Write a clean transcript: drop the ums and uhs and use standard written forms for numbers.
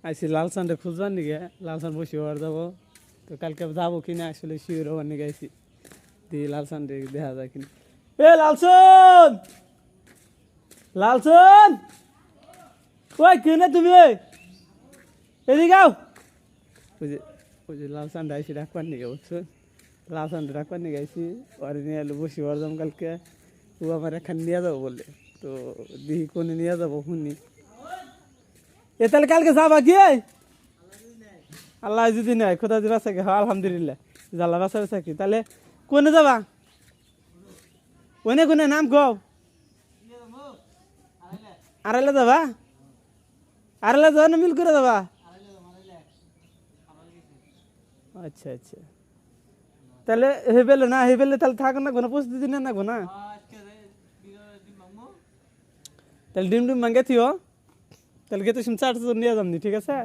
আইসি লাল Sunday খুঁজবার নিগে লাল সান বসে হওয়ার যাবো তো কালকে যাবো কিনা আসলে শিওর হওয়ার নিগে আইসি দিয়ে লাল সানডে দেখা যায় কিনা এ লালসন লালসন ওই কিনে তুমি এদিকে আও ওই যে লাল সানডে আইসি রাখবার নিগে বুঝছো লাল সানডে রাখবার নিগে আইসি আর নিয়ে এলো বসে হওয়ার যাম কালকে ও আমার এখানে নিয়ে যাবো বলে তো দিহি কোনে নিয়ে যাবো শুনি এ তাহলে কালকে যাবা কি আল্লাহ যদি নেয় খোদা যদি বাঁচা কি হ্যাঁ আলহামদুলিল্লাহ জাল্লা বাঁচা বাঁচা কি তাহলে কোনে যাবা কোনে কোনে নাম কও আড়াইলে যাবা আড়াইলে যাবা না মিল করে যাবা আচ্ছা আচ্ছা তাহলে হেবেলে না হেবেলে তাহলে থাকো না কোনো প্রস্তুতি নেন না গো না তাহলে ডিম ডিম মাঙ্গে থিও তাহলে গেতে শুনছে 8 নিয়ে যামনি ঠিক আছে